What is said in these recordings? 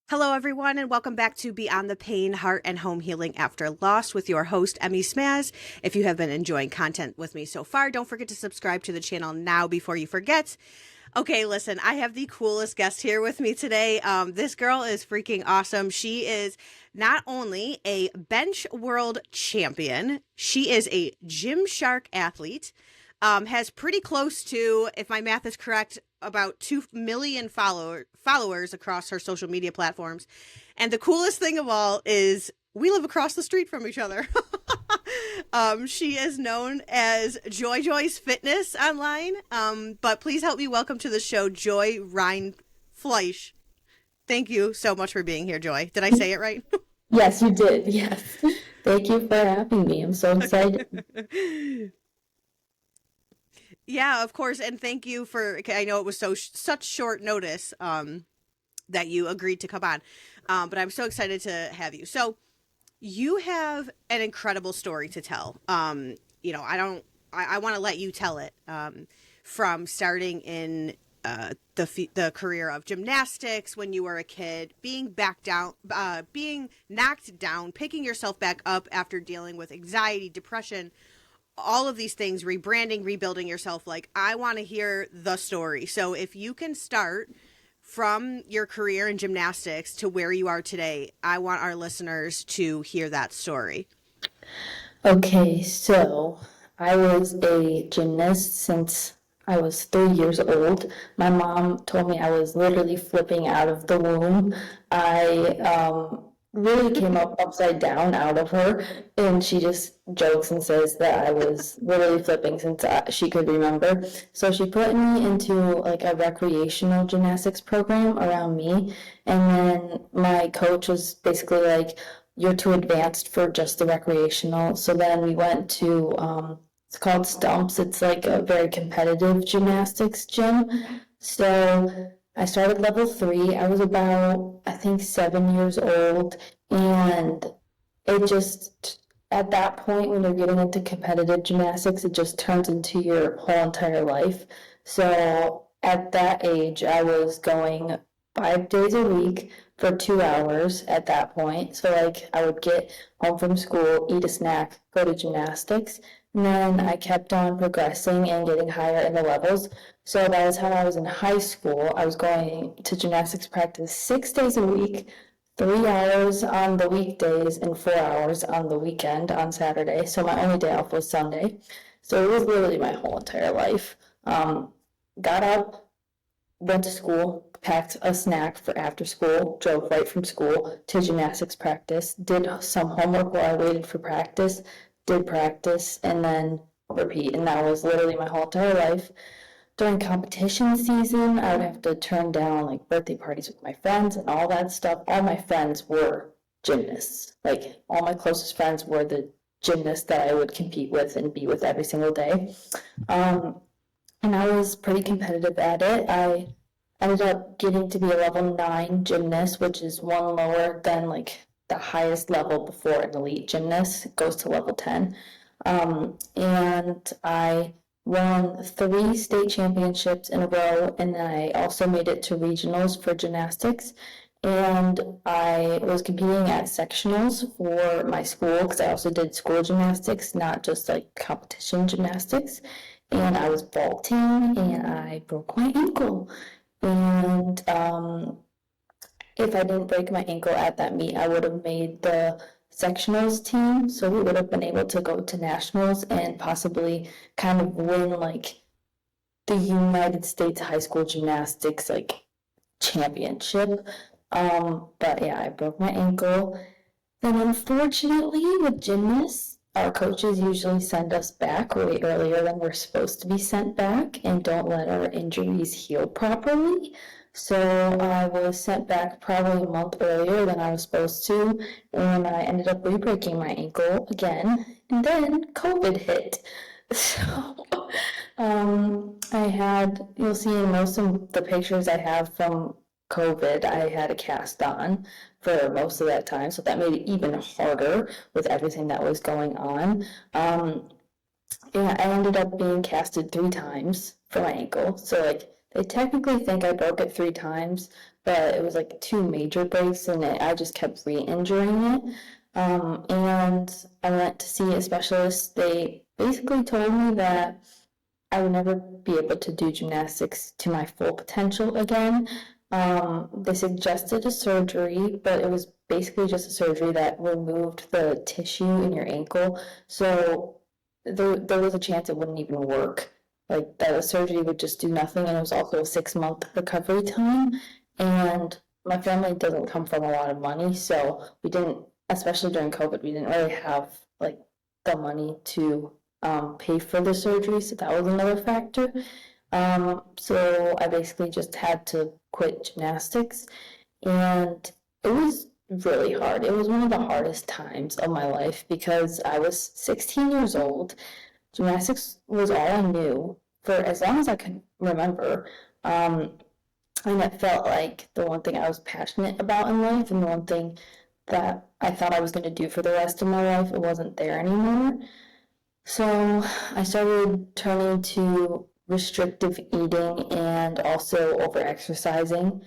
Hello, everyone, and welcome back to Beyond the Pain, Heart, and Home Healing After Loss with your host, Emmy Smaz. If you have been enjoying content with me so far, don't forget to subscribe to the channel now before you forget. Okay, listen, I have the coolest guest here with me today. This girl is freaking awesome. She is not only a bench world champion, she is a Gymshark athlete, has pretty close to, if my math is correct, about 2 million followers across her social media platforms. And the coolest thing of all is we live across the street from each other. She is known as Joy's Fitness online. But please help me welcome to the show, Joy Rindfleisch. Thank you so much for being here, Joy. Did I say it right? Yes, you did. Yes. Thank you for having me. I'm so excited. Yeah, of course. And thank you for, I know it was such short notice that you agreed to come on. But I'm so excited to have you. So you have an incredible story to tell. I want to let you tell it from starting in the career of gymnastics when you were a kid, being knocked down, picking yourself back up after dealing with anxiety, depression, all of these things, rebranding, rebuilding yourself. Like, I want to hear the story. So if you can start from your career in gymnastics to where you are today, I want our listeners to hear that story. Okay, so I was a gymnast since I was 3 years old. My mom told me I was literally flipping out of the womb. I really came up upside down out of her, and she just jokes and says that I was literally flipping since she could remember. So she put me into like a recreational gymnastics program around me, and then my coach was basically like, you're too advanced for just the recreational. So then we went to, it's called Stumps. It's like a very competitive gymnastics gym. So I started level 3. I was about, I think, 7 years old. And it just, at that point, when you're getting into competitive gymnastics, it just turns into your whole entire life. So at that age, I was going 5 days a week for 2 hours at that point. So like I would get home from school, eat a snack, go to gymnastics, and then I kept on progressing and getting higher in the levels. So by the time I was in high school, I was going to gymnastics practice 6 days a week, 3 hours on the weekdays and 4 hours on the weekend on Saturday. So my only day off was Sunday. So it was literally my whole entire life. Got up, went to school, packed a snack for after school, drove right from school to gymnastics practice, did some homework while I waited for practice, did practice, and then repeat. And that was literally my whole entire life. During competition season, I would have to turn down like birthday parties with my friends and all that stuff. All my friends were gymnasts. Like all my closest friends were the gymnasts that I would compete with and be with every single day. And I was pretty competitive at it. I ended up getting to be a level 9 gymnast, which is one lower than like the highest level before an elite gymnast. It goes to level 10. And I won 3 state championships in a row, and then I also made it to regionals for gymnastics. And I was competing at sectionals for my school because I also did school gymnastics, not just like competition gymnastics. And I was vaulting and I broke my ankle. And if I didn't break my ankle at that meet, I would have made the sectionals team. So we would have been able to go to nationals and possibly kind of win like the United States high school gymnastics like championship. But yeah, I broke my ankle. Then unfortunately with gymnasts, our coaches usually send us back way earlier than we're supposed to be sent back and don't let our injuries heal properly. So I was sent back probably a month earlier than I was supposed to, and I ended up re-breaking my ankle again, and then COVID hit. So you'll see in most of the pictures I have from COVID, I had a cast on for most of that time, so that made it even harder with everything that was going on. Yeah, I ended up being casted 3 times for my ankle, so like they technically think I broke it 3 times, but it was like 2 major breaks, and I just kept re-injuring it. And I went to see a specialist. They basically told me that I would never be able to do gymnastics to my full potential again. They suggested a surgery, but it was basically just a surgery that removed the tissue in your ankle. So there was a chance it wouldn't even work. Like that surgery would just do nothing, and it was also a 6 month recovery time. And my family doesn't come from a lot of money, so we didn't, especially during COVID, we didn't really have like the money to pay for the surgery, so that was another factor. So I basically just had to quit gymnastics, and it was really hard. It was one of the hardest times of my life because I was 16 years old. Gymnastics was all I knew for as long as I could remember. And it felt like the one thing I was passionate about in life, and the one thing that I thought I was going to do for the rest of my life, it wasn't there anymore. So I started turning to restrictive eating and also over exercising.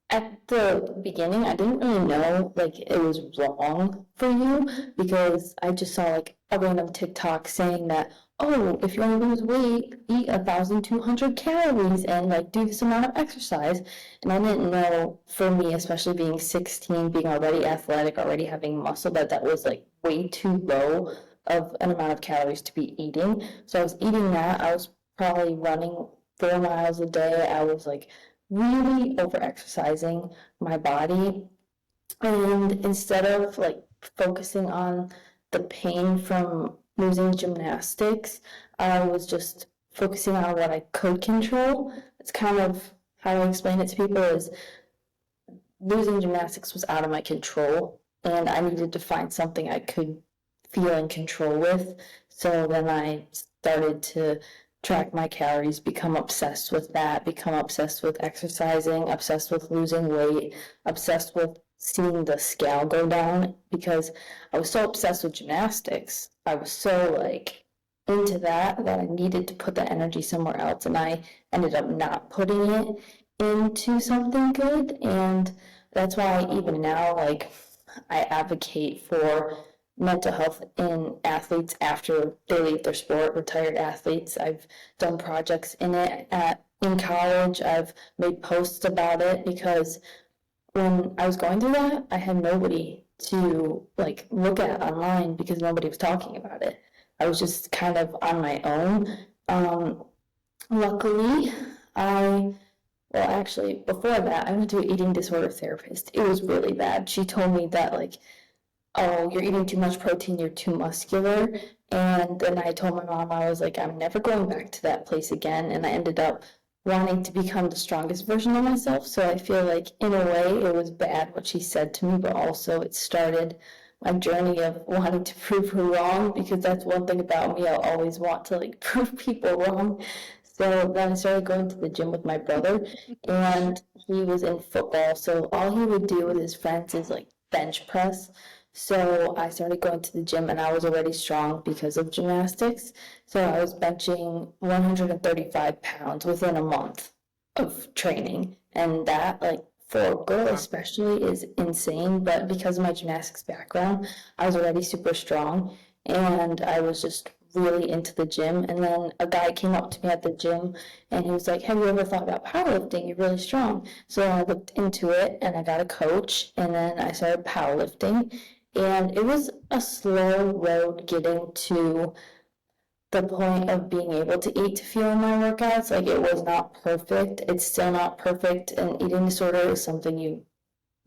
At the beginning, I didn't really know like it was wrong for you because I just saw like a random TikTok saying that, oh, if you want to lose weight, eat 1,200 calories and like do this amount of exercise. And I didn't know, for me, especially being 16, being already athletic, already having muscle, that was like way too low of an amount of calories to be eating. So I was eating that. I was probably running 4 miles a day. I was like really over exercising my body, and instead of like focusing on the pain from losing gymnastics, I was just focusing on what I could control. It's kind of how I explain it to people is losing gymnastics was out of my control, and I needed to find something I could feel in control with. So then I started to track my calories, become obsessed with that, become obsessed with exercising, obsessed with losing weight, obsessed with seeing the scale go down, because I was so obsessed with gymnastics. I was so like into that I needed to put that energy somewhere else, and I ended up not putting it into something good. And that's why even now, like, I advocate for mental health in athletes after they leave their sport, retired athletes. I've done projects in it in college. I've made posts about it because when I was going through that, I had nobody to like look at online because nobody was talking about it. I was just kind of on my own. Luckily, actually, before that, I went to an eating disorder therapist. It was really bad. She told me that, like, oh, you're eating too much protein, you're too muscular. And then I told my mom, I was like, I'm never going back to that place again. And I ended up wanting to become the strongest version of myself. So I feel like in a way it was bad what she said to me, but also it started my journey of wanting to prove her wrong, because that's one thing about me. I'll always want to like prove people wrong. So then I started going to the gym with my brother, and he was in football. So all he would do with his friends is like bench press. So I started going to the gym, and I was already strong because of gymnastics. So I was benching 135 pounds within a month of training. And that, like, for a girl especially, is insane. But because of my gymnastics background, I was already super strong, and I was just really into the gym. And then a guy came up to me at the gym, and he was like, have you ever thought about powerlifting? You're really strong. So I looked into it, and I got a coach, and then I started powerlifting. And it was a slow road getting to the point of being able to eat to fuel my workouts. Like, it was not perfect. It's still not perfect. And eating disorder is something you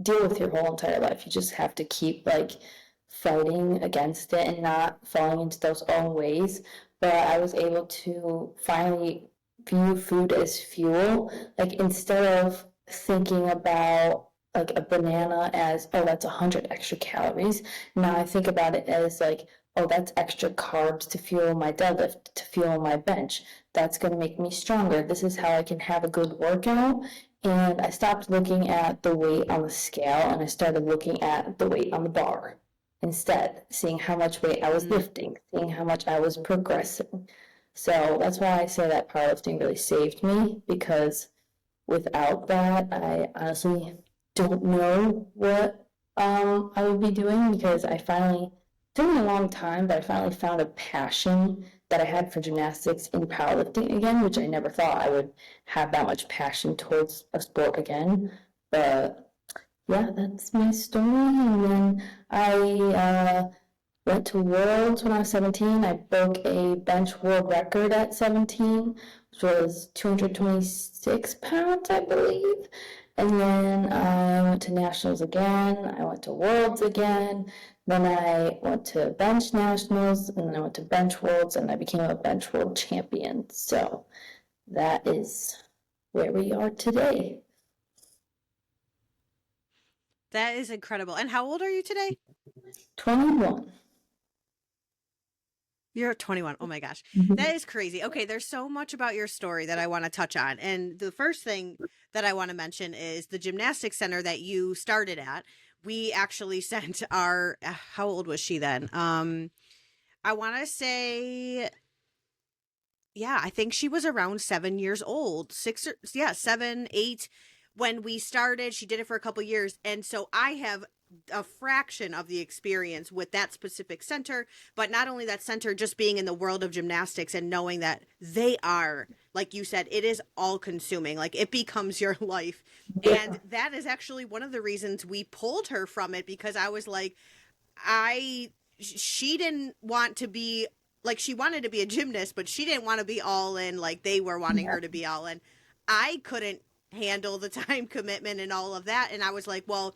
deal with your whole entire life. You just have to keep like fighting against it and not falling into those own ways. But I was able to finally view food as fuel. Like, instead of thinking about like a banana as, oh, that's 100 extra calories. Now I think about it as like, oh, that's extra carbs to fuel my deadlift, to fuel my bench. That's going to make me stronger. This is how I can have a good workout. And I stopped looking at the weight on the scale, and I started looking at the weight on the bar instead, seeing how much weight I was lifting, seeing how much I was progressing. So that's why I say that powerlifting really saved me, because without that, I honestly don't know what I would be doing, because I finally, it took me a long time, but I finally found a passion that I had for gymnastics in powerlifting again, which I never thought I would have that much passion towards a sport again. But yeah, that's my story. And then I went to Worlds when I was 17. I broke a bench world record at 17, which was 226 pounds, I believe. And then I went to nationals again. I went to Worlds again. Then I went to bench nationals, and then I went to bench worlds, and I became a bench world champion. So that is where we are today. That is incredible. And how old are you today? 21. You're 21. Oh my gosh. Mhm. That is crazy. Okay, there's so much about your story that I want to touch on. And the first thing that I want to mention is the gymnastics center that you started at. We actually sent our how old was she then? I want to say, yeah, I think she was around 7 years old. 7, 8 when we started. She did it for a couple years. And so I have a fraction of the experience with that specific center, but not only that center, just being in the world of gymnastics and knowing that they are, like you said, it is all consuming. Like, it becomes your life. And that is actually one of the reasons we pulled her from it, because I was like, she didn't want to be, like, she wanted to be a gymnast, but she didn't want to be all in like they were wanting her to be all in. I couldn't handle the time commitment and all of that. And I was like, well,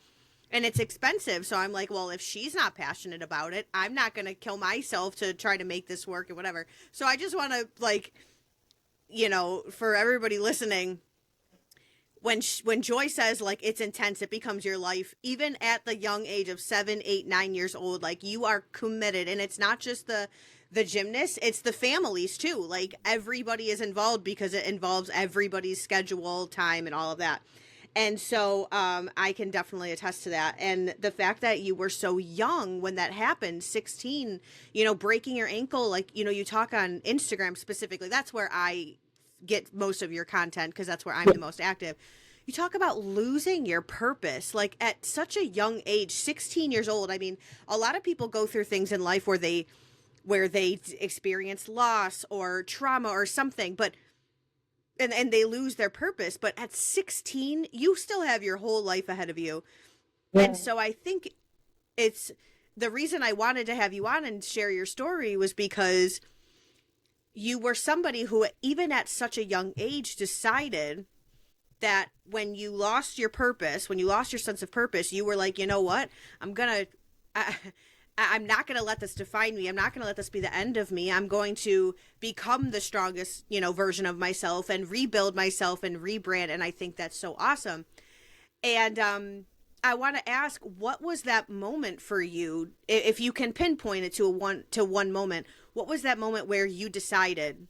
and it's expensive. So I'm like, well, if she's not passionate about it, I'm not going to kill myself to try to make this work or whatever. So I just want to, like, for everybody listening, when Joy says, like, it's intense, it becomes your life, even at the young age of 7, 8, 9 years old, like, you are committed. And it's not just the gymnasts, it's the families too. Like, everybody is involved because it involves everybody's schedule, time, and all of that. And so I can definitely attest to that. And the fact that you were so young when that happened, 16, breaking your ankle, like, you talk on Instagram specifically. That's where I get most of your content, because that's where I'm the most active. You talk about losing your purpose, like, at such a young age, 16 years old. I mean, a lot of people go through things in life where they experience loss or trauma or something, but and they lose their purpose. But at 16, you still have your whole life ahead of you. Yeah. And so I think it's the reason I wanted to have you on and share your story was because you were somebody who, even at such a young age, decided that when you lost your purpose, when you lost your sense of purpose, you were like, you know what? I'm not going to let this define me. I'm not going to let this be the end of me. I'm going to become the strongest, version of myself and rebuild myself and rebrand. And I think that's so awesome. And I want to ask, what was that moment for you? If you can pinpoint it to one moment, what was that moment where you decided,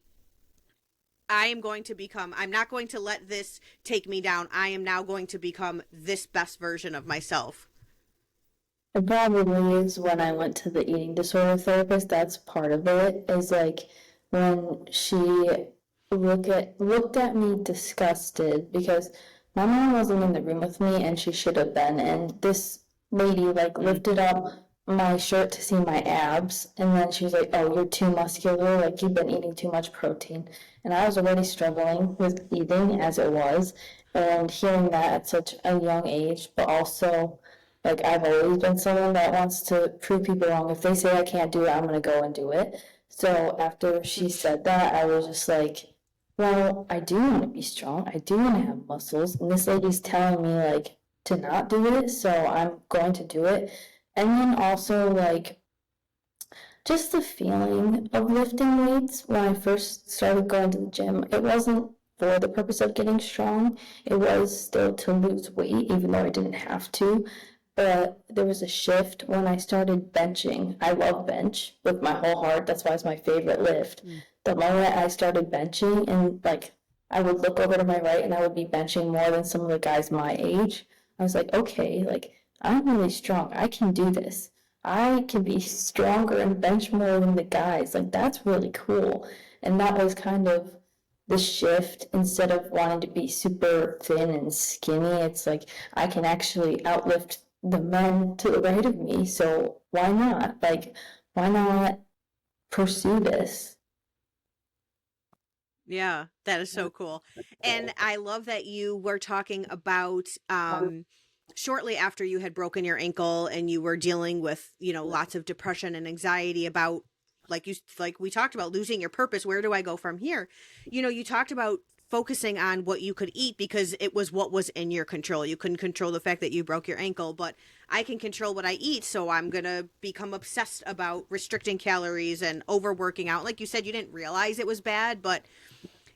I'm not going to let this take me down. I am now going to become this best version of myself? It probably is when I went to the eating disorder therapist. That's part of it, is like when she looked at me disgusted, because my mom wasn't in the room with me and she should have been. And this lady like lifted up my shirt to see my abs, and then she was like, "Oh, you're too muscular, like you've been eating too much protein." And I was already struggling with eating as it was, and hearing that at such a young age, but also, like, I've always been someone that wants to prove people wrong. If they say I can't do it, I'm going to go and do it. So after she said that, I was just like, well, I do want to be strong. I do want to have muscles. And this lady's telling me, like, to not do it. So I'm going to do it. And then also, like, just the feeling of lifting weights when I first started going to the gym, it wasn't for the purpose of getting strong. It was still to lose weight, even though I didn't have to. But there was a shift when I started benching. I love bench with my whole heart. That's why it's my favorite lift. The moment I started benching, and like, I would look over to my right and I would be benching more than some of the guys my age, I was like, okay, like, I'm really strong. I can do this. I can be stronger and bench more than the guys. Like, that's really cool. And that was kind of the shift, instead of wanting to be super thin and skinny, it's like I can actually outlift the men to the right of me. So why not? Like, why not pursue this? Yeah, that is so cool. And I love that you were talking about shortly after you had broken your ankle and you were dealing with, lots of depression and anxiety about like we talked about losing your purpose. Where do I go from here? You talked about focusing on what you could eat because it was what was in your control. You couldn't control the fact that you broke your ankle, but I can control what I eat, so I'm going to become obsessed about restricting calories and overworking out. Like you said, you didn't realize it was bad, but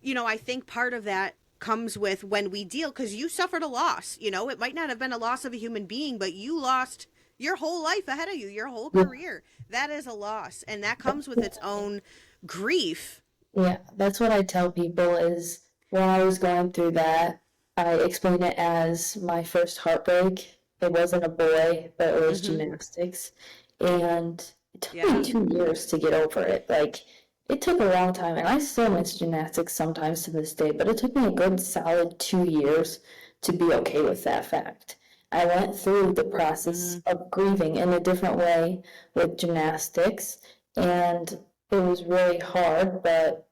I think part of that comes with when we deal, because you suffered a loss. It might not have been a loss of a human being, but you lost your whole life ahead of you, your whole career. That is a loss, and that comes with its own grief. Yeah, that's what I tell people is when I was going through that, I explain it as my first heartbreak. It wasn't a boy, but it was Hmm. gymnastics. And it took me Yeah. 2 years to get over it. Like, it took a long time, and I still miss gymnastics sometimes to this day, but it took me a good solid 2 years to be okay with that fact. I went through the process Hmm. of grieving in a different way with gymnastics, and it was really hard, but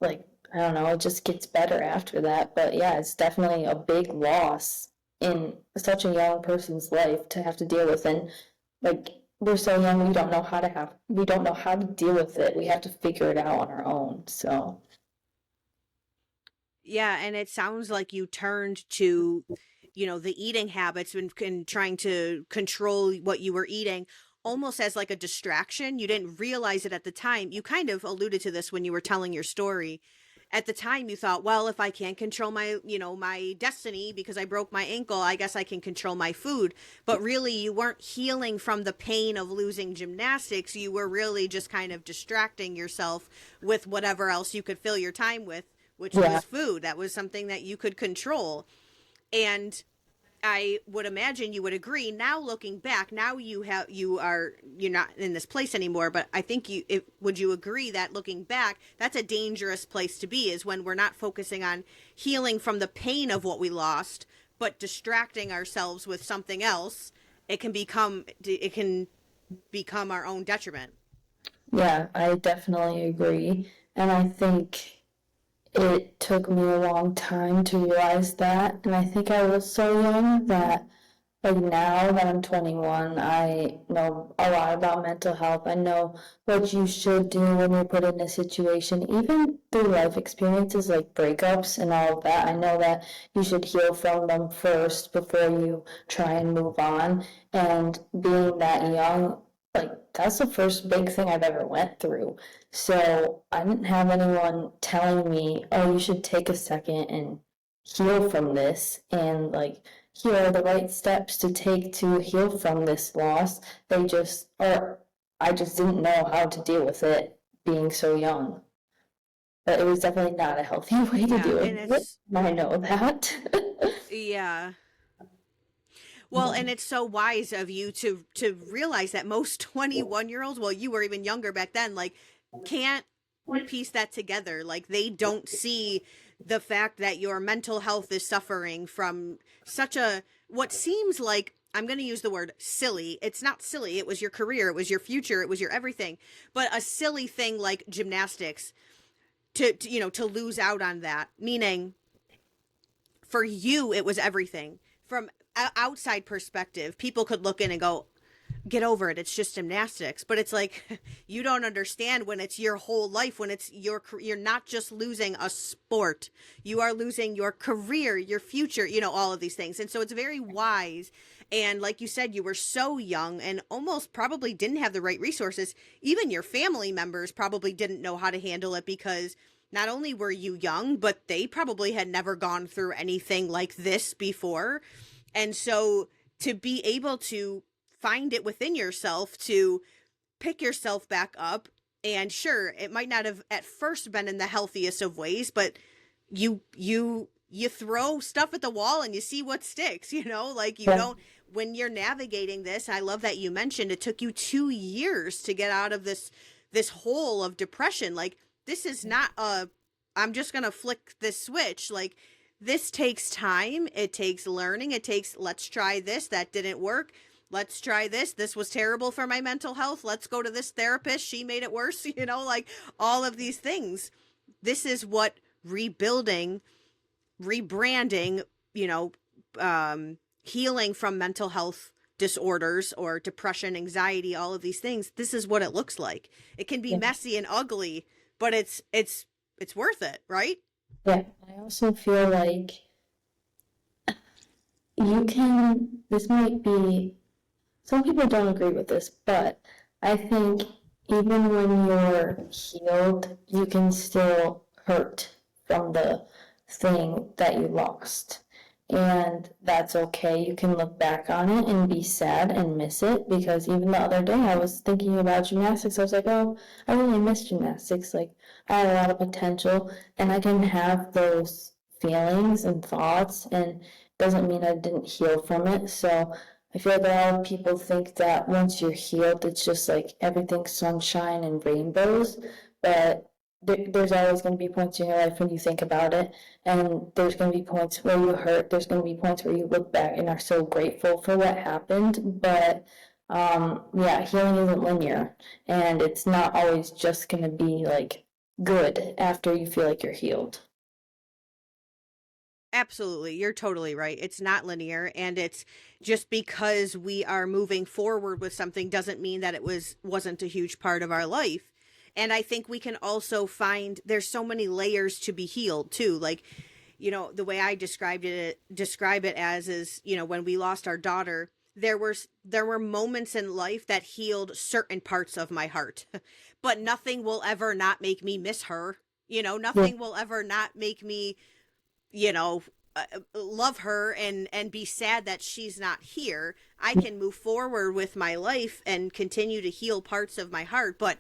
like, I don't know, it just gets better after that. But yeah, it's definitely a big loss in such a young person's life to have to deal with. And like, we're so young, we don't know how to deal with it. We have to figure it out on our own. So, Yeah, and it sounds like you turned to, the eating habits and trying to control what you were eating almost as like a distraction. You didn't realize it at the time. You kind of alluded to this when you were telling your story. At the time you thought, well, if I can't control my destiny because I broke my ankle, I guess I can control my food. But really you weren't healing from the pain of losing gymnastics. You were really just kind of distracting yourself with whatever else you could fill your time with, which yeah, was food. That was something that you could control. And I would imagine you would agree. Now looking back, now you're not in this place anymore. But I think would you agree that looking back, that's a dangerous place to be, is when we're not focusing on healing from the pain of what we lost, but distracting ourselves with something else. It can become our own detriment. yeah, I definitely agree. And I think it took me a long time to realize that. And I think I was so young that, like, now that I'm 21, I know a lot about mental health. I know what you should do when you're put in a situation, even through life experiences like breakups and all of that. I know that you should heal from them first before you try and move on. And being that young, like, that's the first big thing I've ever went through. So I didn't have anyone telling me, oh, you should take a second and heal from this, and like, here are the right steps to take to heal from this loss. I just didn't know how to deal with it being so young. But it was definitely not a healthy way to Yeah, deal and with it. it's I know that. yeah. Well, and it's so wise of you to realize that most 21-year-olds, well, you were even younger back then, like can't piece that together. Like they don't see the fact that your mental health is suffering from such a what seems like, I'm going to use the word silly. It's not silly. It was your career, it was your future, it was your everything. But a silly thing like gymnastics to lose out on that, meaning for you it was everything. From outside perspective, people could look in and go, get over it, it's just gymnastics. But it's like you don't understand when it's your whole life, when you're not just losing a sport, you are losing your career, your future, all of these things. And so it's very wise. And like you said, you were so young and almost probably didn't have the right resources. Even your family members probably didn't know how to handle it, because not only were you young, but they probably had never gone through anything like this before. And so to be able to find it within yourself to pick yourself back up, and sure, it might not have at first been in the healthiest of ways, but you throw stuff at the wall and you see what sticks, like you Yeah. don't, when you're navigating this. I love that you mentioned it took you 2 years to get out of this hole of depression. Like this is not a I'm just going to flick this switch. Like, this takes time. It takes learning. It takes, let's try this. That didn't work. Let's try this. This was terrible for my mental health. Let's go to this therapist. She made it worse. Like all of these things. This is what rebuilding, rebranding, healing from mental health disorders or depression, anxiety, all of these things. This is what it looks like. It can be messy and ugly, but it's worth it, right? Yeah. I also feel like this might be, some people don't agree with this, but I think even when you're healed, you can still hurt from the thing that you lost. And that's okay. You can look back on it and be sad and miss it, because even the other day I was thinking about gymnastics. I was like, oh, I really miss gymnastics. Like, I had a lot of potential, and I can have those feelings and thoughts, and it doesn't mean I didn't heal from it. So I feel like a lot of people think that once you're healed, it's just like everything's sunshine and rainbows, but there's always going to be points in your life when you think about it, and there's going to be points where you hurt. There's going to be points where you look back and are so grateful for what happened. But healing isn't linear, and it's not always just going to be like good after you feel like you're healed. Absolutely. You're totally right. It's not linear, and it's just because we are moving forward with something doesn't mean that wasn't a huge part of our life. And I think we can also find there's so many layers to be healed too. Like, the way I describe it as is, when we lost our daughter, there were moments in life that healed certain parts of my heart, but nothing will ever not make me miss her. Nothing will ever not make me, love her and be sad that she's not here. I can move forward with my life and continue to heal parts of my heart, but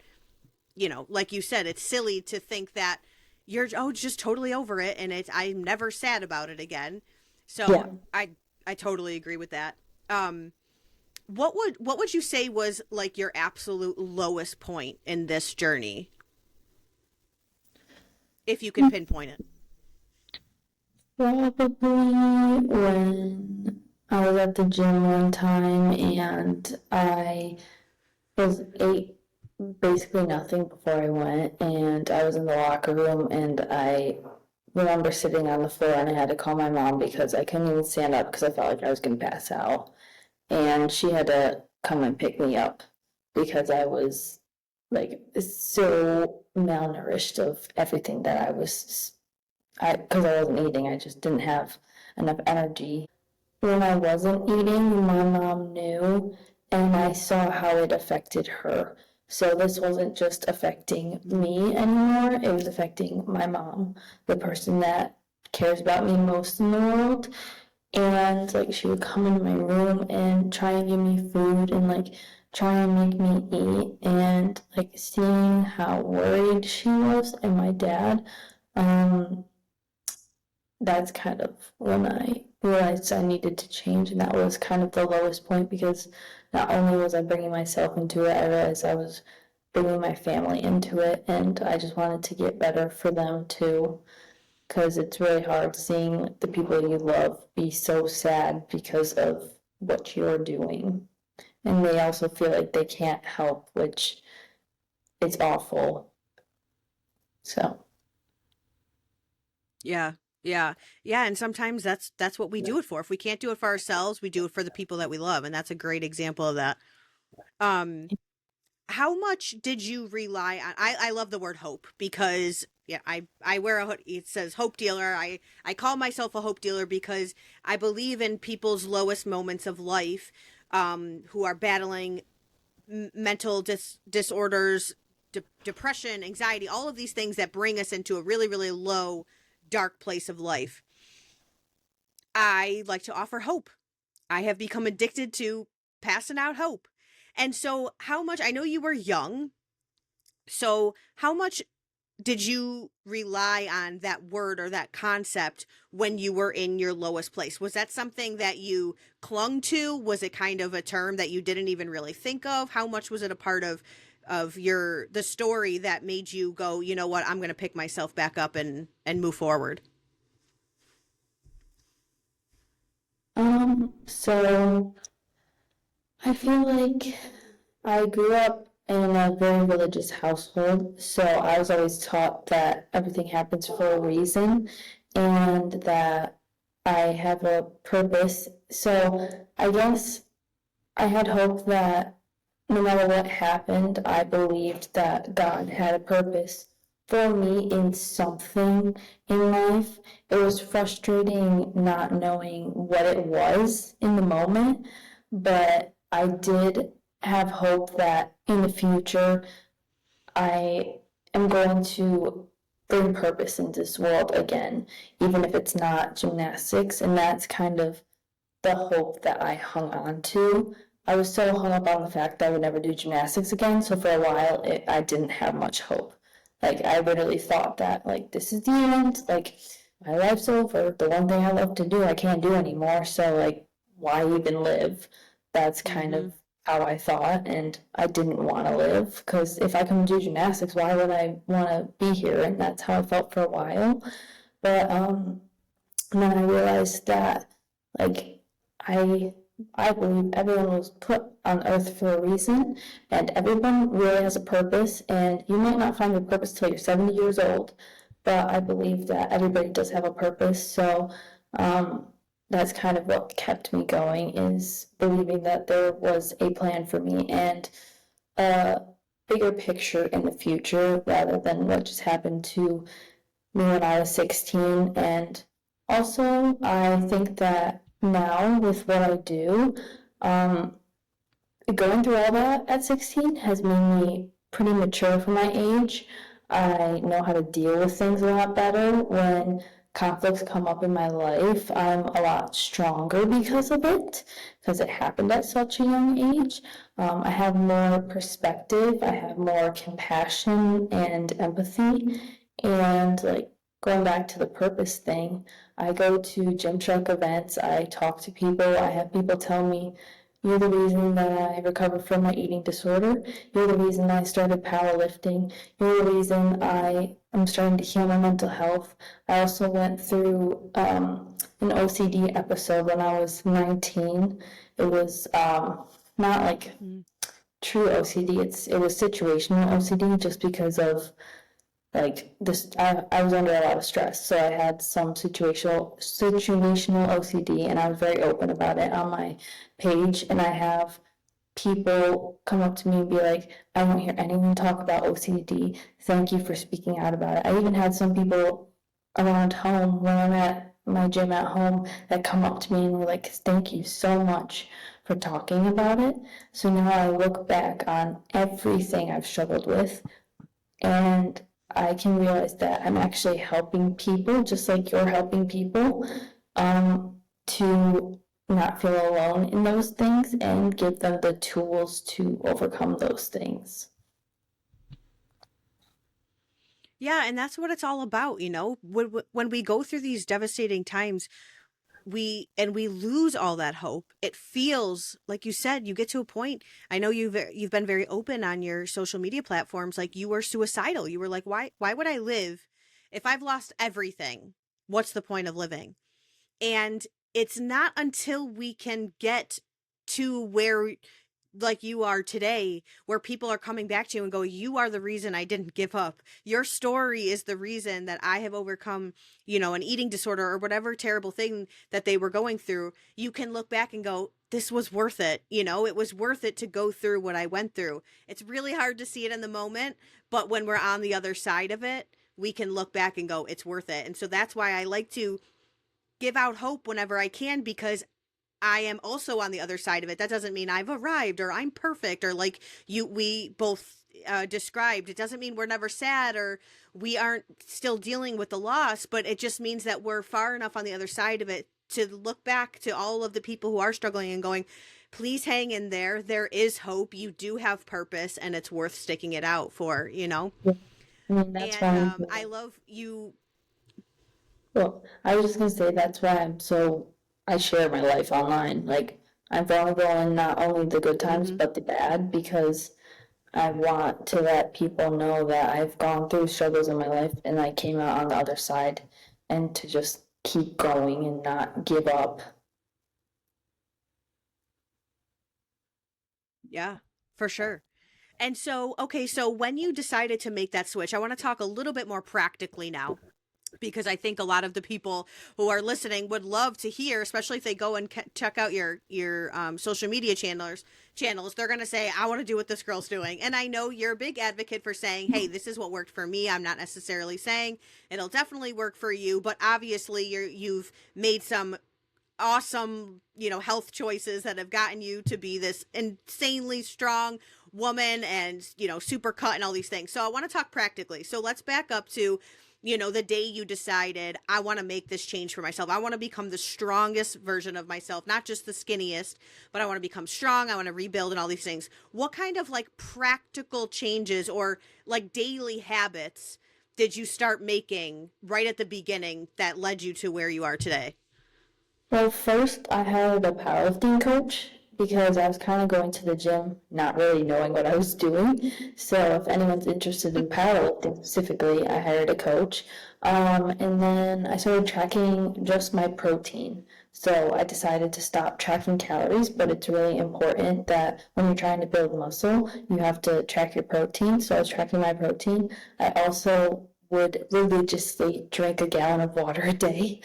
like you said, it's silly to think that you're just totally over it and I'm never sad about it again. So I totally agree with that. What would you say was like your absolute lowest point in this journey, if you can pinpoint it? Probably when I was at the gym one time and I ate basically nothing before I went, and I was in the locker room, and I remember sitting on the floor and I had to call my mom because I couldn't even stand up because I felt like I was going to pass out, and she had to come and pick me up because I was like so malnourished of everything that because I wasn't eating. I just didn't have enough energy. When I wasn't eating, my mom knew, and I saw how it affected her. So this wasn't just affecting me anymore, it was affecting my mom, the person that cares about me most in the world. And like, she would come into my room and try and give me food and like try and make me eat, and like seeing how worried she was, and my dad, that's kind of when I realized I needed to change, and that was kind of the lowest point, because not only was I bringing myself into it, I realized I was bringing my family into it, and I just wanted to get better for them too, because it's really hard seeing the people you love be so sad because of what you're doing, and they also feel like they can't help, which is awful. So Yeah. Yeah. Yeah. And sometimes that's what we do it for. If we can't do it for ourselves, we do it for the people that we love. And that's a great example of that. How much did you rely on, I love the word hope, because I wear a hood, it says hope dealer. I call myself a hope dealer because I believe in people's lowest moments of life, who are battling mental disorders, depression, anxiety, all of these things that bring us into a really, really low, dark place of life. I like to offer hope. I have become addicted to passing out hope. And so how much, I know you were young, so how much did you rely on that word or that concept when you were in your lowest place? Was that something that you clung to? Was it kind of a term that you didn't even really think of? How much was it a part of of the story that made you go, you know what, I'm going to pick myself back up and move forward? So I feel like I grew up in a very religious household, so I was always taught that everything happens for a reason and that I have a purpose. So I guess I had hope that no matter what happened, I believed that God had a purpose for me in something in life. It was frustrating not knowing what it was in the moment, but I did have hope that in the future I am going to bring purpose into this world again, even if it's not gymnastics. And that's kind of the hope that I hung on to. I was so hung up on the fact that I would never do gymnastics again, so for a while I didn't have much hope. Like, I literally thought that, like, this is the end, like, my life's over, the one thing I love to do I can't do anymore, so, like, why even live? That's kind of how I thought, and I didn't want to live, because if I come do gymnastics, why would I want to be here? And that's how I felt for a while. But and then I realized that, like, I I believe everyone was put on earth for a reason, and everyone really has a purpose, and you might not find your purpose till you're 70 years old, but I believe that everybody does have a purpose, so that's kind of what kept me going, is believing that there was a plan for me and a bigger picture in the future rather than what just happened to me when I was 16. And also, I think that now with what I do, going through all that at 16 has made me pretty mature for my age. I know how to deal with things a lot better. When conflicts come up in my life, I'm a lot stronger because of it, because it happened at such a young age. I have more perspective, I have more compassion and empathy, and like going back to the purpose thing, I go to Gymshark events, I talk to people, I have people tell me, you're the reason that I recovered from my eating disorder. You're the reason I started powerlifting. You're the reason I am starting to heal my mental health. I also went through an OCD episode when I was 19. It was not like true OCD. It was situational OCD just because of like this. I was under a lot of stress, so I had some situational OCD, and I was very open about it on my page. And I have people come up to me and be like, I don't hear anyone talk about OCD. Thank you for speaking out about it. I even had some people around home when I'm at my gym at home that come up to me and were like, thank you so much for talking about it. So now I look back on everything I've struggled with, and I can realize that I'm actually helping people, just like you're helping people, to not feel alone in those things and give them the tools to overcome those things. Yeah, and that's what it's all about, you know. When we go through these devastating times, we lose all that hope. It feels like, you said, you get to a point. I know you've been very open on your social media platforms, like you were suicidal. You were like, why would I live if I've lost everything? What's the point of living? And it's not until we can get to where, like you are today, where people are coming back to you and go, you are the reason I didn't give up. Your story is the reason that I have overcome, you know, an eating disorder or whatever terrible thing that they were going through. You can look back and go, this was worth it. You know, it was worth it to go through what I went through. It's really hard to see it in the moment, but when we're on the other side of it, we can look back and go, it's worth it. And so that's why I like to give out hope whenever I can, because I am also on the other side of it. That doesn't mean I've arrived or I'm perfect, or like we both described. It doesn't mean we're never sad or we aren't still dealing with the loss, but it just means that we're far enough on the other side of it to look back to all of the people who are struggling and going, please hang in there. There is hope. You do have purpose, and it's worth sticking it out for, you know? Yeah. I mean, that's And why I love you. well, I was just gonna say that's why I share my life online. Like, I'm vulnerable in not only the good times Mhm. but the bad, because I want to let people know that I've gone through struggles in my life and I came out on the other side, and to just keep going and not give up. Yeah, for sure. And so, okay, so when you decided to make that switch, I want to talk a little bit more practically now, because I think a lot of the people who are listening would love to hear, especially if they go and check out your social media channels. They're going to say, I want to do what this girl's doing. And I know you're a big advocate for saying, hey, this is what worked for me. I'm not necessarily saying it'll definitely work for you, but obviously you've made some awesome, health choices that have gotten you to be this insanely strong woman and, super cut and all these things. So I want to talk practically. So let's back up to, the day you decided, I want to make this change for myself. I want to become the strongest version of myself, not just the skinniest, but I want to become strong. I want to rebuild and all these things. What kind of like practical changes or like daily habits did you start making right at the beginning that led you to where you are today? Well, first I hired a powerlifting coach because I was kind of going to the gym not really knowing what I was doing. So if anyone's interested in powerlifting specifically, I hired a coach. And then I started tracking just my protein. So I decided to stop tracking calories, but it's really important that when you're trying to build muscle, you have to track your protein. So I was tracking my protein. I also would religiously drink a gallon of water a day.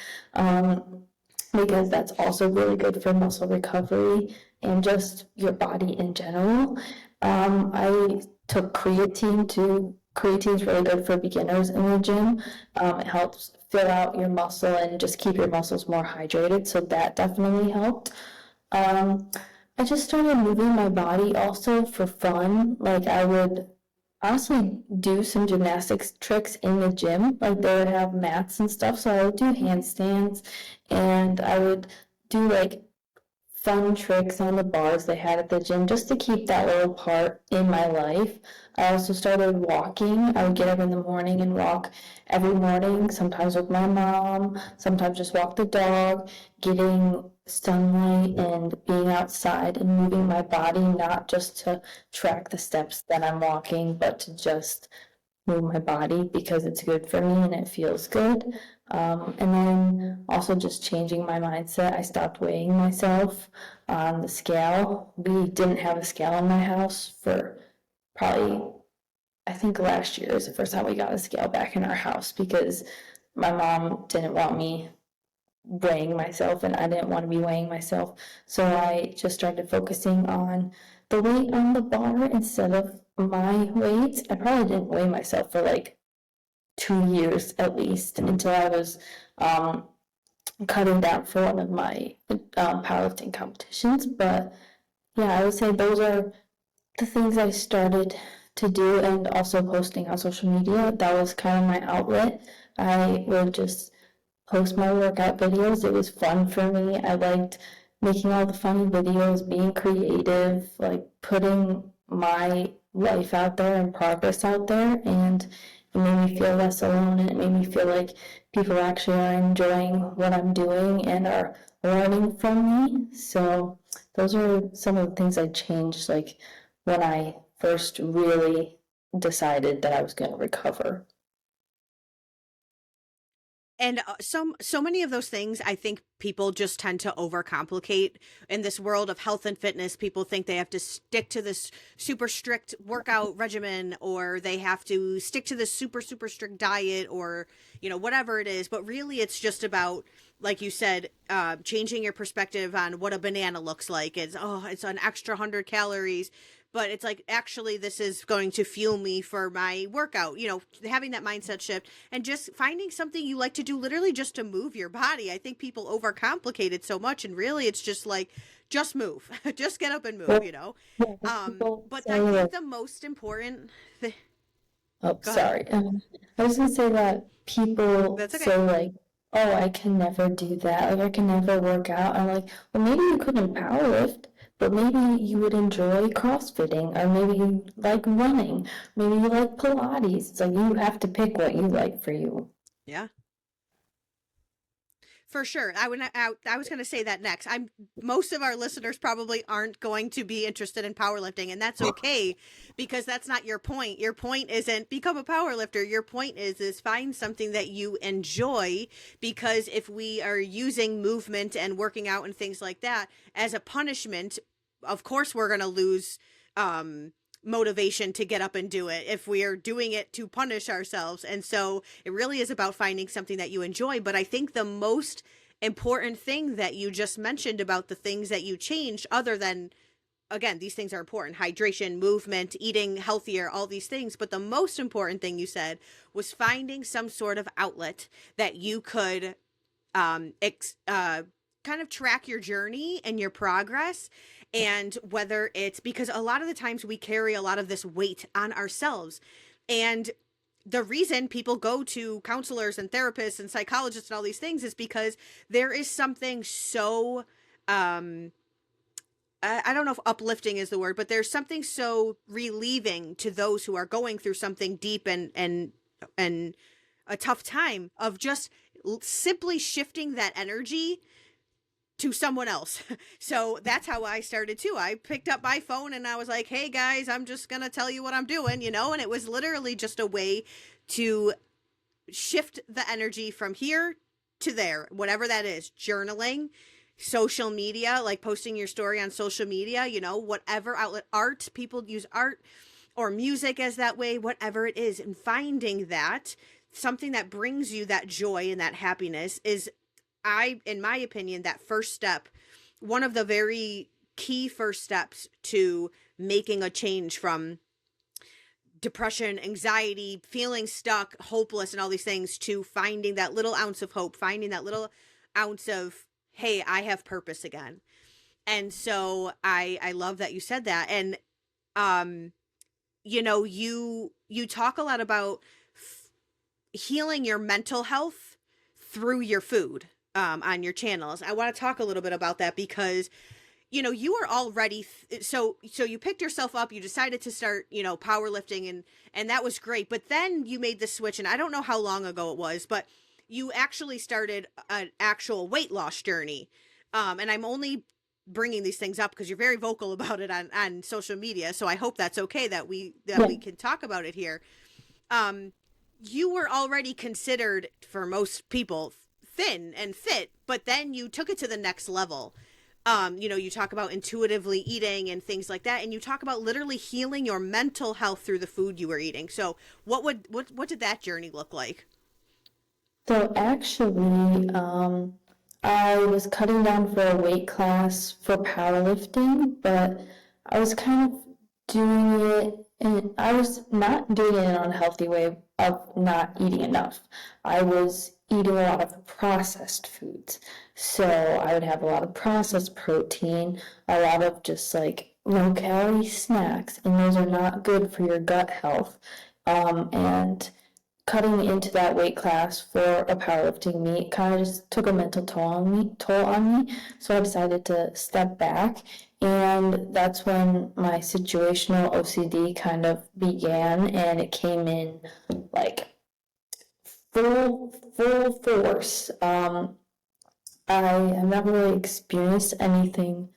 Because that's also really good for muscle recovery and just your body in general. I took creatine too. Creatine is really good for beginners in the gym. It helps fill out your muscle and just keep your muscles more hydrated, so that definitely helped. Um, I just started moving my body also for fun. Like I would honestly do some gymnastics tricks in the gym. Like they would have mats and stuff, so I would do handstands and I would do like fun tricks on the bars they had at the gym just to keep that little part in my life. I also started walking. I would get up in the morning and walk every morning, sometimes with my mom, sometimes just walk the dog, getting sunlight and being outside and moving my body, not just to track the steps that I'm walking, but to just move my body because it's good for me and it feels good. And then also just changing my mindset. I stopped weighing myself on the scale. We didn't have a scale in my house for probably, I think last year is the first time we got a scale back in our house because my mom didn't want me weighing myself and I didn't want to be weighing myself. So I just started focusing on the weight on the bar instead of my weight. I probably didn't weigh myself for like 2 years at least until I was um, cutting down for one of my powerlifting competitions. But yeah, I would say those are the things I started to do, and also posting on social media. That was kind of my outlet. I would just post my workout videos. It was fun for me. I liked making all the funny videos, being creative, like putting my life out there and progress out there. And it made me feel less alone, and it made me feel like people actually are enjoying what I'm doing and are learning from me. So those are some of the things I changed, like when I first really decided that I was going to recover. And so many of those things, I think people just tend to overcomplicate in this world of health and fitness. People think they have to stick to this super strict workout regimen, or they have to stick to this super strict diet, or whatever it is. But really, it's just about, like you said, changing your perspective on what a banana looks like. It's an extra 100 calories, but it's like, actually this is going to fuel me for my workout. Having that mindset shift and just finding something you like to do, literally just to move your body. I think people overcomplicate it so much, and really it's just like, just move. Just get up and move. Yeah, people But say I think like, the most important oh, go ahead. sorry. I was gonna say that people That's okay. say like, oh, I can never do that. Like, I can never work out. I'm like, well, maybe you couldn't powerlift, but maybe you would enjoy CrossFitting, or maybe you like running, maybe you like Pilates. It's like you have to pick what you like for you. Yeah, For sure. I was going to say that next. Most of our listeners probably aren't going to be interested in powerlifting, and that's okay because that's not your point. Your point isn't become a powerlifter. Your point is find something that you enjoy, because if we are using movement and working out and things like that as a punishment, of course we're going to lose motivation to get up and do it if we are doing it to punish ourselves. And so it really is about finding something that you enjoy. But I think the most important thing that you just mentioned about the things that you changed, other than, again, these things are important: hydration, movement, eating healthier, all these things. But the most important thing you said was finding some sort of outlet that you could kind of track your journey and your progress. And whether it's because a lot of the times we carry a lot of this weight on ourselves. And the reason people go to counselors and therapists and psychologists and all these things is because there is something so, I don't know if uplifting is the word, but there's something so relieving to those who are going through something deep and a tough time, of just simply shifting that energy to someone else. So that's how I started too. I picked up my phone and I was like, hey guys, I'm just going to tell you what I'm doing, and it was literally just a way to shift the energy from here to there, whatever that is. Journaling, social media, like posting your story on social media, whatever outlet. Art, people use art or music as that way, whatever it is. And finding that something that brings you that joy and that happiness is, in my opinion, that first step, one of the very key first steps to making a change from depression, anxiety, feeling stuck, hopeless, and all these things, to finding that little ounce of hope, finding that little ounce of, hey, I have purpose again. And so I love that you said that. And, you talk a lot about healing your mental health through your food. On your channels. I want to talk a little bit about that because, you were already, so you picked yourself up, you decided to start, powerlifting, and that was great. But then you made the switch, and I don't know how long ago it was, but you actually started an actual weight loss journey. And I'm only bringing these things up because you're very vocal about it on social media. So I hope that's okay that we can talk about it here. You were already considered, for most people, thin and fit, but then you took it to the next level. You talk about intuitively eating and things like that, and you talk about literally healing your mental health through the food you were eating. So what did that journey look like? So actually, I was cutting down for a weight class for powerlifting, but I was kind of doing it, and I was not doing it in an unhealthy way of not eating enough. I was eating a lot of processed foods. So I would have a lot of processed protein, a lot of just like low-calorie snacks, and those are not good for your gut health. And cutting into that weight class for a powerlifting meet kind of just took a mental toll on me. So I decided to step back, and that's when my situational OCD kind of began, and it came in like full force. I have never really experienced anything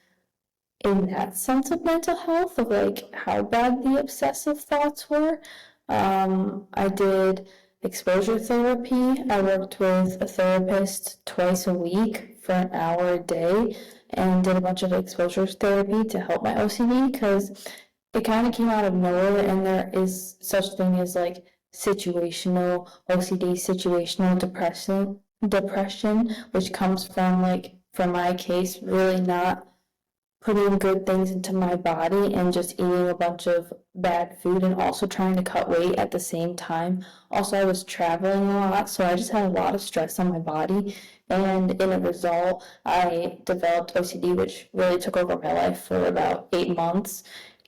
in that sense of mental health, of like how bad the obsessive thoughts were. I did exposure therapy. I worked with a therapist twice a week for an hour a day and did a bunch of exposure therapy to help my OCD, because it kind of came out of nowhere, and there is such thing as like situational OCD, situational depression, which comes from, like, for my case, really not putting good things into my body and just eating a bunch of bad food and also trying to cut weight at the same time. Also, I was traveling a lot, so I just had a lot of stress on my body, and in a result, I developed OCD, which really took over my life for about 8 months.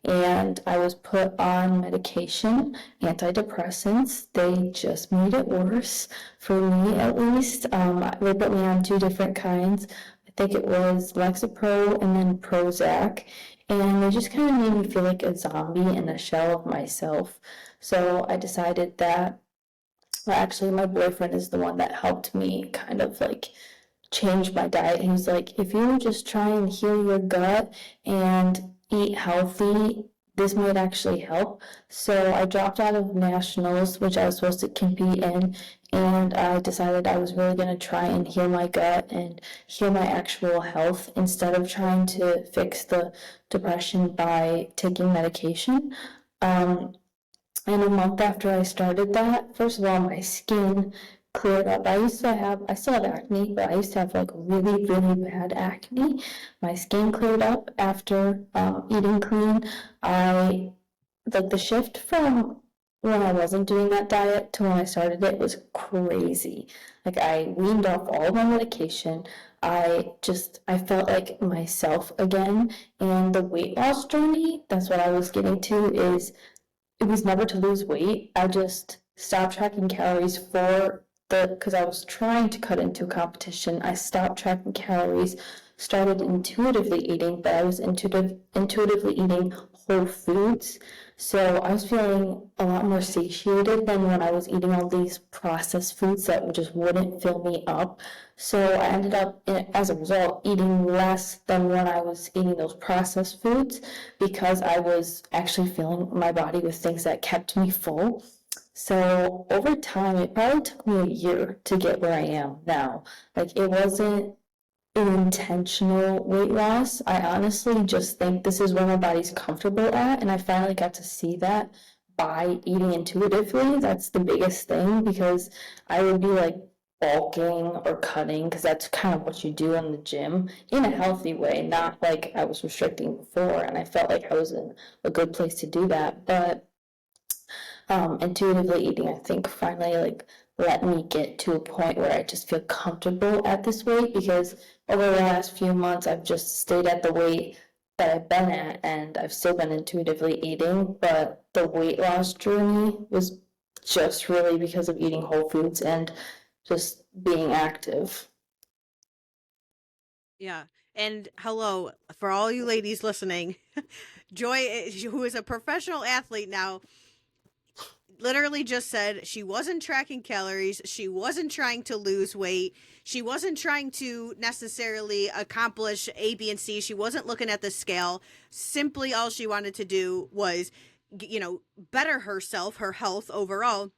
And I was put on medication, antidepressants. They just made it worse, for me at least. They put me on 2 different kinds. I think it was Lexapro and then Prozac. And they just kind of made me feel like a zombie in a shell of myself. So I decided that, well, actually, my boyfriend is the one that helped me kind of like changed my diet. He was like, if you just try and heal your gut and eat healthy, this might actually help. So I dropped out of nationals, which I was supposed to compete in, and I decided I was really going to try and heal my gut and heal my actual health instead of trying to fix the depression by taking medication. And a month after I started that, first of all, my skin cleared up. I still have acne, but I used to have like really, really bad acne. My skin cleared up after eating clean. Like the shift from when I wasn't doing that diet to when I started it was crazy. Like I weaned off all of my medication. I felt like myself again. And the weight loss journey, that's what I was getting to, is it was never to lose weight. I just stopped tracking calories because I was trying to cut into a competition. I stopped tracking calories, started intuitively eating, but I was intuitively eating whole foods. So I was feeling a lot more satiated than when I was eating all these processed foods that just wouldn't fill me up. So I ended up, as a result, eating less than when I was eating those processed foods because I was actually filling my body with things that kept me full. So over time, it probably took me a year to get where I am now. Like it wasn't an intentional weight loss. I honestly just think this is where my body's comfortable at, and I finally got to see that by eating intuitively. That's the biggest thing because I would be like bulking or cutting because that's kind of what you do in the gym in a healthy way, not like I was restricting before, and I felt like I was in a good place to do that. But intuitively eating, I think, finally like let me get to a point where I just feel comfortable at this weight because over the last few months I've just stayed at the weight that I've been at and I've still been intuitively eating, but the weight loss journey was just really because of eating whole foods and just being active. Yeah. And hello, for all you ladies listening, Joy, who is a professional athlete now, literally just said she wasn't tracking calories. She wasn't trying to lose weight. She wasn't trying to necessarily accomplish A, B, and C. She wasn't looking at the scale. Simply all she wanted to do was, better herself, her health overall.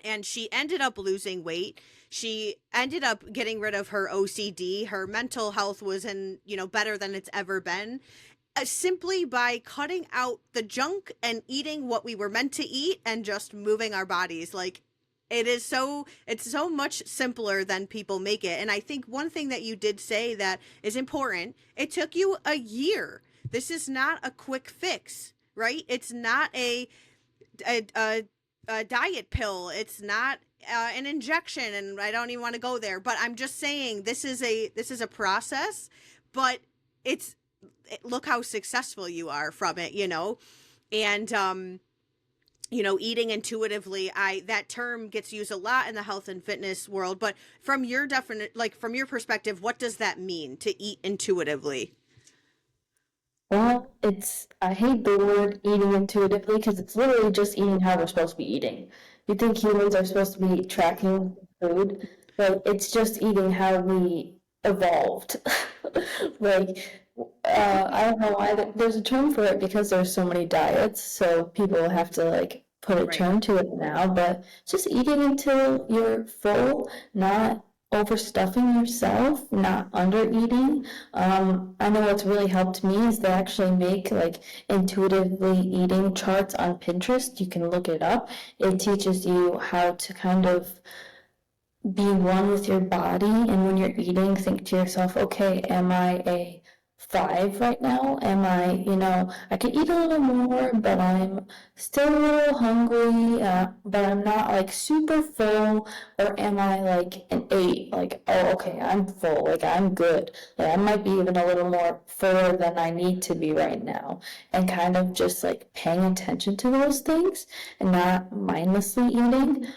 And she ended up losing weight. She ended up getting rid of her OCD. Her mental health was better than it's ever been. Simply by cutting out the junk and eating what we were meant to eat and just moving our bodies. Like it's so much simpler than people make it. And I think one thing that you did say that is important, it took you a year. This is not a quick fix, right? It's not a diet pill. It's not an injection, and I don't even want to go there. But I'm just saying this is a process. But it's look how successful you are from it, and eating intuitively. That term gets used a lot in the health and fitness world. But from your from your perspective, what does that mean to eat intuitively? Well, I hate the word eating intuitively because it's literally just eating how we're supposed to be eating. You think humans are supposed to be tracking food, but it's just eating how we evolved. Like, I don't know why there's a term for it because there's so many diets, so people have to like put a Right. term to it now, but just eating until you're full, not overstuffing yourself, not under eating. I know what's really helped me is they actually make like intuitively eating charts on Pinterest. You can look it up. It teaches you how to kind of be one with your body, and when you're eating, think to yourself, okay, am I a 5 right now? Am I could eat a little more, but I'm still a little hungry, but I'm not like super full, or am I like an 8? Like, oh, okay, I'm full, like I'm good. Like, I might be even a little more fuller than I need to be right now, and kind of just like paying attention to those things and not mindlessly eating.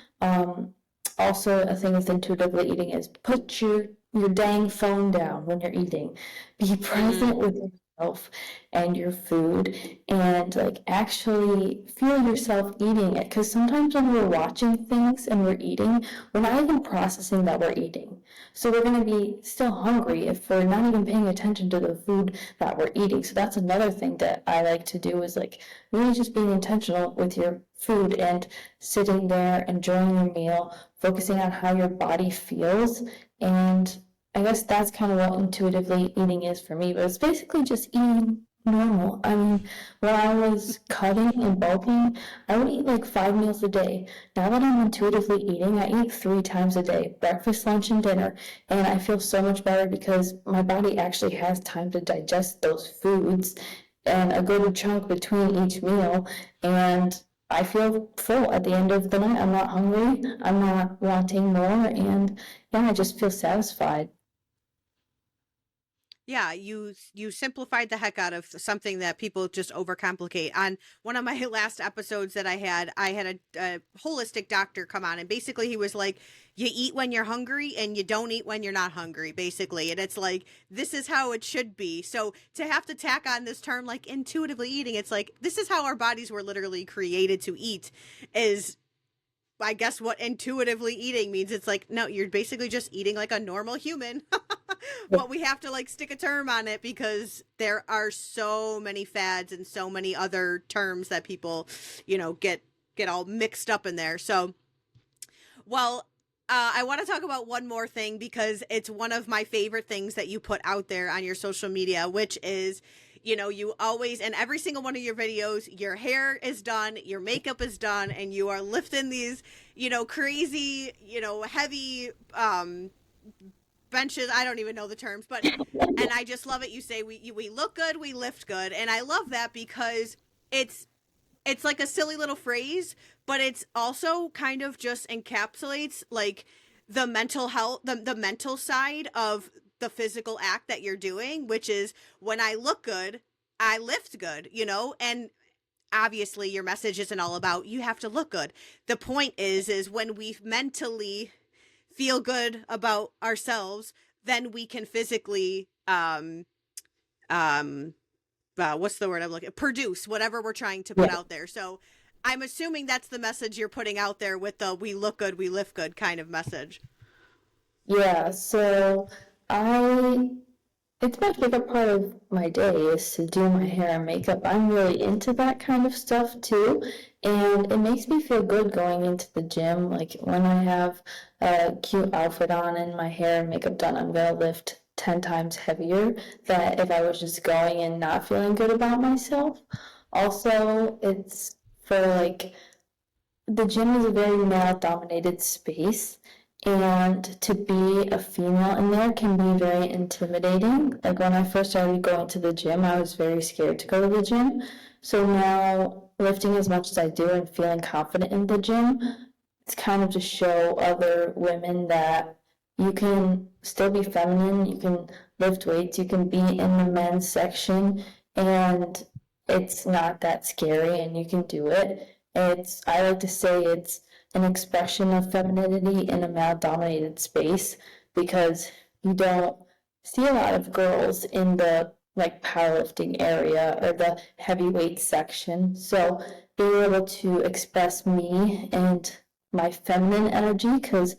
Also, a thing with intuitively eating is put your dang phone down when you're eating. Be present Mm. with yourself and your food and like actually feel yourself eating it. Because sometimes when we're watching things and we're eating, we're not even processing that we're eating. So we're going to be still hungry if we're not even paying attention to the food that we're eating. So that's another thing that I like to do, is like really just being intentional with your food and sitting there, enjoying your meal, focusing on how your body feels. And I guess that's kind of what intuitively eating is for me, but it's basically just eating normal. I mean, when I was cutting and bulking, I would eat like 5 meals a day. Now that I'm intuitively eating, I eat 3 times a day, breakfast, lunch, and dinner. And I feel so much better because my body actually has time to digest those foods and a good chunk between each meal. And I feel full at the end of the night. I'm not hungry. I'm not wanting more. And yeah, I just feel satisfied. Yeah, you simplified the heck out of something that people just overcomplicate. On one of my last episodes that I had a holistic doctor come on, and basically he was like, you eat when you're hungry and you don't eat when you're not hungry, basically. And it's like, this is how it should be. So to have to tack on this term like intuitively eating, it's like, this is how our bodies were literally created to eat, is I guess what intuitively eating means. It's like, no, you're basically just eating like a normal human. But we have to like stick a term on it because there are so many fads and so many other terms that people, get all mixed up in there. So, well, I want to talk about one more thing because it's one of my favorite things that you put out there on your social media, which is, you always, in every single one of your videos, your hair is done, your makeup is done, and you are lifting these, crazy, heavy, benches. I don't even know the terms, but, and I just love it. You say we look good, we lift good. And I love that because it's like a silly little phrase, but it's also kind of just encapsulates like the mental health, the mental side of the physical act that you're doing, which is when I look good, I lift good, and obviously your message isn't all about you have to look good. The point is when we mentally feel good about ourselves, then we can physically um what's the word I'm looking, produce whatever we're trying to put Yeah. out there. So I'm assuming that's the message you're putting out there with the we look good, we lift good kind of message. Yeah, so I it's my favorite part of my day is to do my hair and makeup. I'm really into that kind of stuff too, and it makes me feel good going into the gym. Like when I have a cute outfit on and my hair and makeup done, I'm gonna lift 10 times heavier than if I was just going and not feeling good about myself. Also, it's for like the gym is a very male dominated space, and to be a female in there can be very intimidating. Like when I first started going to the gym, I was very scared to go to the gym. So now lifting as much as I do and feeling confident in the gym, it's kind of to show other women that you can still be feminine, you can lift weights, you can be in the men's section, and it's not that scary and you can do it. I like to say it's an expression of femininity in a male dominated space because you don't see a lot of girls in the like powerlifting area or the heavyweight section. So being able to express me and my feminine energy, because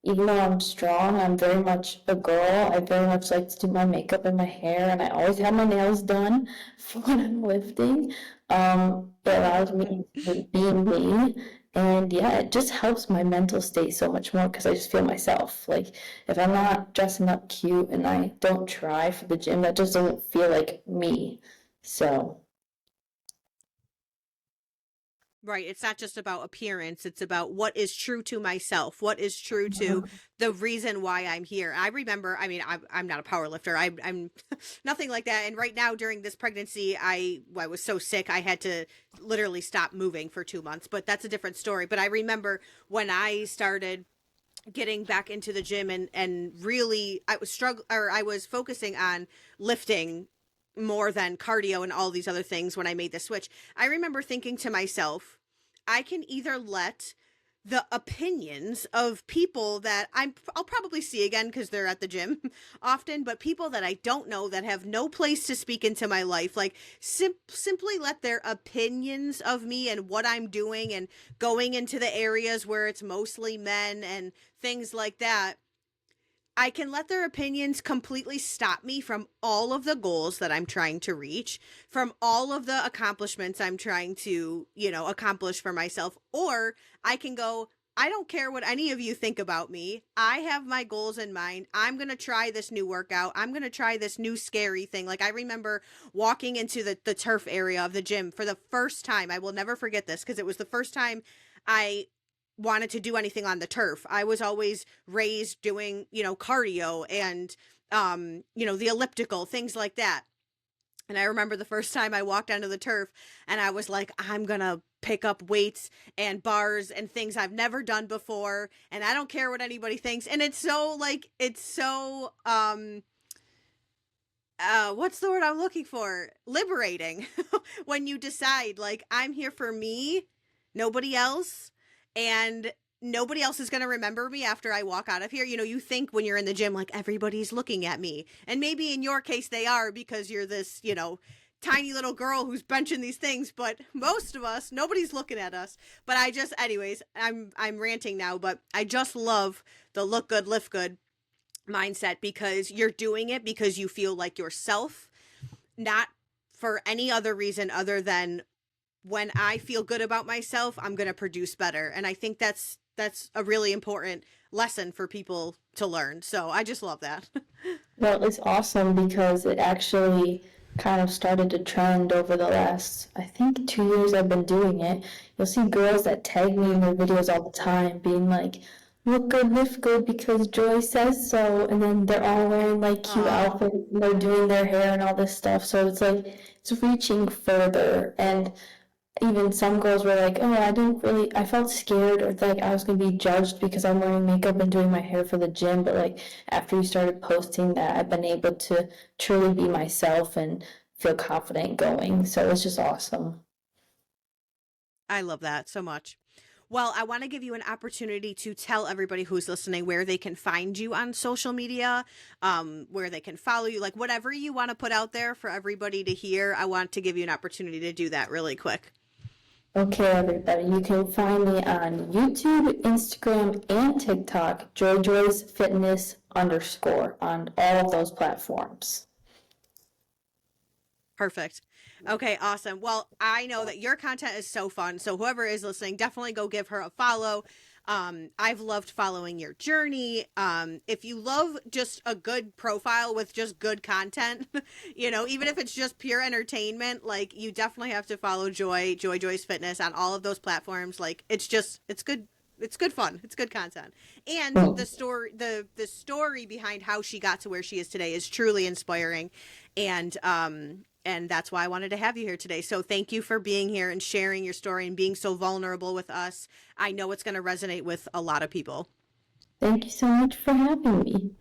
even though I'm strong, I'm very much a girl. I very much like to do my makeup and my hair, and I always have my nails done for when I'm lifting. It allows me to be me, and yeah, it just helps my mental state so much more because I just feel myself. Like if I'm not dressing up cute and I don't try for the gym, that just doesn't feel like me. So Right. It's not just about appearance. It's about what is true to myself, what is true to the reason why I'm here. I remember, I mean, I'm not a power lifter. I'm nothing like that. And right now during this pregnancy, I was so sick. I had to literally stop moving for 2 months, but that's a different story. But I remember when I started getting back into the gym and really I was focusing on lifting more than cardio and all these other things when I made the switch. I remember thinking to myself, I can either let the opinions of people that I'll probably see again because they're at the gym often, but people that I don't know that have no place to speak into my life, like simply let their opinions of me and what I'm doing and going into the areas where it's mostly men and things like that I can let their opinions completely stop me from all of the goals that I'm trying to reach, from all of the accomplishments I'm trying to, accomplish for myself. Or I can go, I don't care what any of you think about me. I have my goals in mind. I'm going to try this new workout. I'm going to try this new scary thing. Like I remember walking into the turf area of the gym for the first time. I will never forget this because it was the first time I wanted to do anything on the turf. I was always raised doing, cardio and, the elliptical, things like that. And I remember the first time I walked onto the turf and I was like, I'm going to pick up weights and bars and things I've never done before. And I don't care what anybody thinks. And it's so what's the word I'm looking for? Liberating when you decide like, I'm here for me, nobody else. And nobody else is going to remember me after I walk out of here. You think when you're in the gym, like everybody's looking at me. And maybe in your case they are because you're this, tiny little girl who's benching these things. But most of us, nobody's looking at us. But anyways, I'm ranting now, but I just love the look good, lift good mindset because you're doing it because you feel like yourself, not for any other reason other than when I feel good about myself, I'm going to produce better. And I think that's a really important lesson for people to learn. So I just love that. Well, it's awesome because it actually kind of started to trend over the last, I think, 2 years I've been doing it. You'll see girls that tag me in their videos all the time being like, look good, lift good because Joy says so. And then they're all wearing like cute outfits and they're doing their hair and all this stuff. So it's like, it's reaching further. And even some girls were like, oh, I felt scared or like I was going to be judged because I'm wearing makeup and doing my hair for the gym. But like after you started posting that, I've been able to truly be myself and feel confident going. So it's just awesome. I love that so much. Well, I want to give you an opportunity to tell everybody who's listening where they can find you on social media, where they can follow you, like whatever you want to put out there for everybody to hear. I want to give you an opportunity to do that really quick. Okay, everybody, you can find me on YouTube, Instagram, and TikTok, JoyJoysFitness _ on all of those platforms. Perfect. Okay, awesome. Well, I know that your content is so fun. So whoever is listening, definitely go give her a follow. I've loved following your journey. If you love just a good profile with just good content, even if it's just pure entertainment, like you definitely have to follow Joy's Fitness on all of those platforms. Like it's good. It's good fun. It's good content. And the story behind how she got to where she is today is truly inspiring. And that's why I wanted to have you here today. So thank you for being here and sharing your story and being so vulnerable with us. I know it's going to resonate with a lot of people. Thank you so much for having me.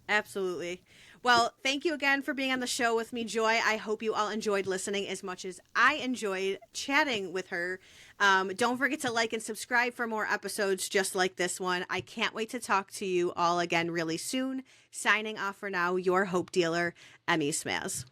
Absolutely. Well, thank you again for being on the show with me, Joy. I hope you all enjoyed listening as much as I enjoyed chatting with her. Don't forget to like and subscribe for more episodes just like this one. I can't wait to talk to you all again really soon. Signing off for now, your hope dealer, Emmy Smaz.